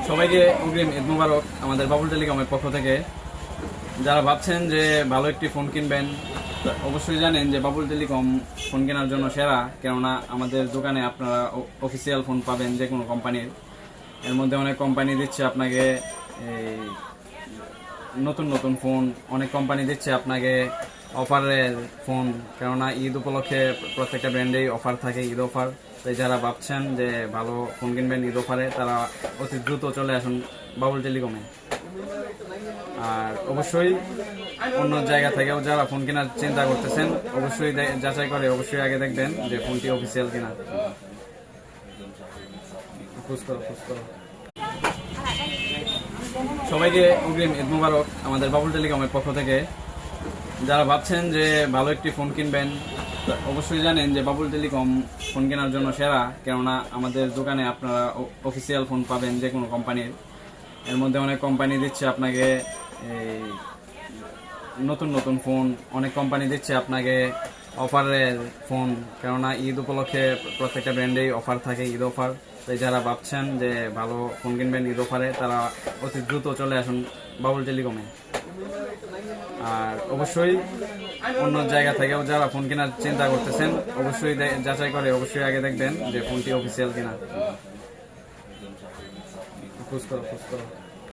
সবাইকে অগ্রিম ঈদ মুবারক আমাদের বাবুল টেলিকমের পক্ষ থেকে। যারা ভাবছেন যে ভালো একটি ফোন কিনবেন, অবশ্যই জানেন যে বাবুল টেলিকম ফোন কেনার জন্য সেরা। কেননা আমাদের দোকানে আপনারা অফিসিয়াল ফোন পাবেন যে কোনো কোম্পানির। এর মধ্যে অনেক কোম্পানি দিচ্ছে আপনাকে এই নতুন নতুন ফোন, অনেক কোম্পানি দিচ্ছে আপনাকে অফারের ফোন। কেননা ঈদ উপলক্ষে প্রত্যেকটা ব্র্যান্ডেই অফার থাকে, ঈদ অফার। তাই যারা ভাবছেন যে ভালো ফোন কিনবেন ঈদ অফারে, তারা অতি দ্রুত চলে আসুন বাবুল টেলিকমে। আর অবশ্যই অন্য জায়গা থেকেও যারা ফোন কেনার চিন্তা করতেছেন, অবশ্যই যাচাই করে অবশ্যই আগে দেখবেন যে ফোনটি অফিসিয়াল কিনা। খোঁজ করো। সবাইকে অগ্রিম ঈদ মুবারক আমাদের বাবুল টেলিকমের পক্ষ থেকে। যারা ভাবছেন যে ভালো একটি ফোন কিনবেন, অবশ্যই জানেন যে বাবুল টেলিকম ফোন কেনার জন্য সেরা। কেননা আমাদের দোকানে আপনারা অফিসিয়াল ফোন পাবেন যে কোনো কোম্পানির। এর মধ্যে অনেক কোম্পানি দিচ্ছে আপনাকে এই নতুন নতুন ফোন, অনেক কোম্পানি দিচ্ছে আপনাকে অফারের ফোন। কেননা ঈদ উপলক্ষে প্রত্যেকটা ব্র্যান্ডেই অফার থাকে, ঈদ অফার। তাই যারা ভাবছেন যে ভালো ফোন কিনবেন ঈদ অফারে, তারা অতি দ্রুত চলে আসুন বাবুল টেলিকমে। আর অবশ্যই অন্য জায়গা থেকেও যারা ফোন কেনার চিন্তা করতেছেন, অবশ্যই যাচাই করে অবশ্যই আগে দেখবেন যে ফোনটি অফিসিয়াল কিনা। খোঁজ করো।